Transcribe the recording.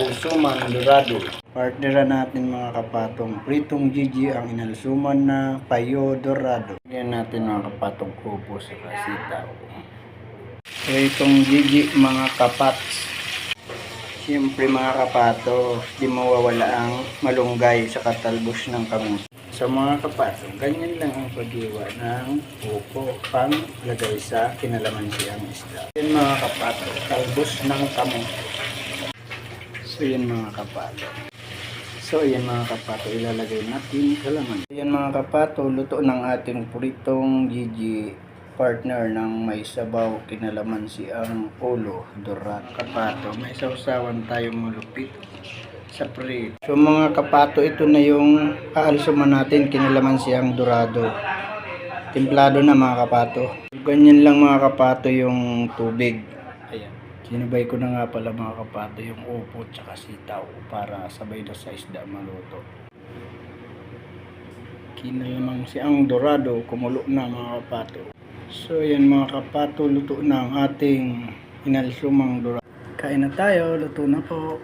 inalsuman dorado. Partneran natin mga kapatong pritong Gigi ang inalsuman na payo dorado. Yan natin mga kapatong kubo sa sitaw. Pritong Gigi mga kapats. Siyempre mga kapato, di mawawala ang malunggay sa katalbos ng kamuti. Sa mga kapato, ganyan lang ang paghiwa ng upo pang lagay sa kinalamansiang isda. Yan mga kapato, talbos ng kamuti. So yan mga kapato. Ilalagay natin kalamansi. Yan mga kapato, luto ng ating pritong Gigi, partner ng may sabaw kinalamansi ang ulo dorado. Kapato, may sausawan tayong malupit sa prito. So mga kapato, ito na yung aalsuman natin kinalamansi ang dorado. Templado na mga kapato. Ganyan lang mga kapato yung tubig. Ayan. Sinabay ko na nga pala mga kapato yung upo at sitaw para sabay na sa isda maluto. Kinalamansi ang dorado, kumulo na mga kapato. So yan mga kapato, luto na ang ating inalsumang dorado. Kain na tayo, luto na po.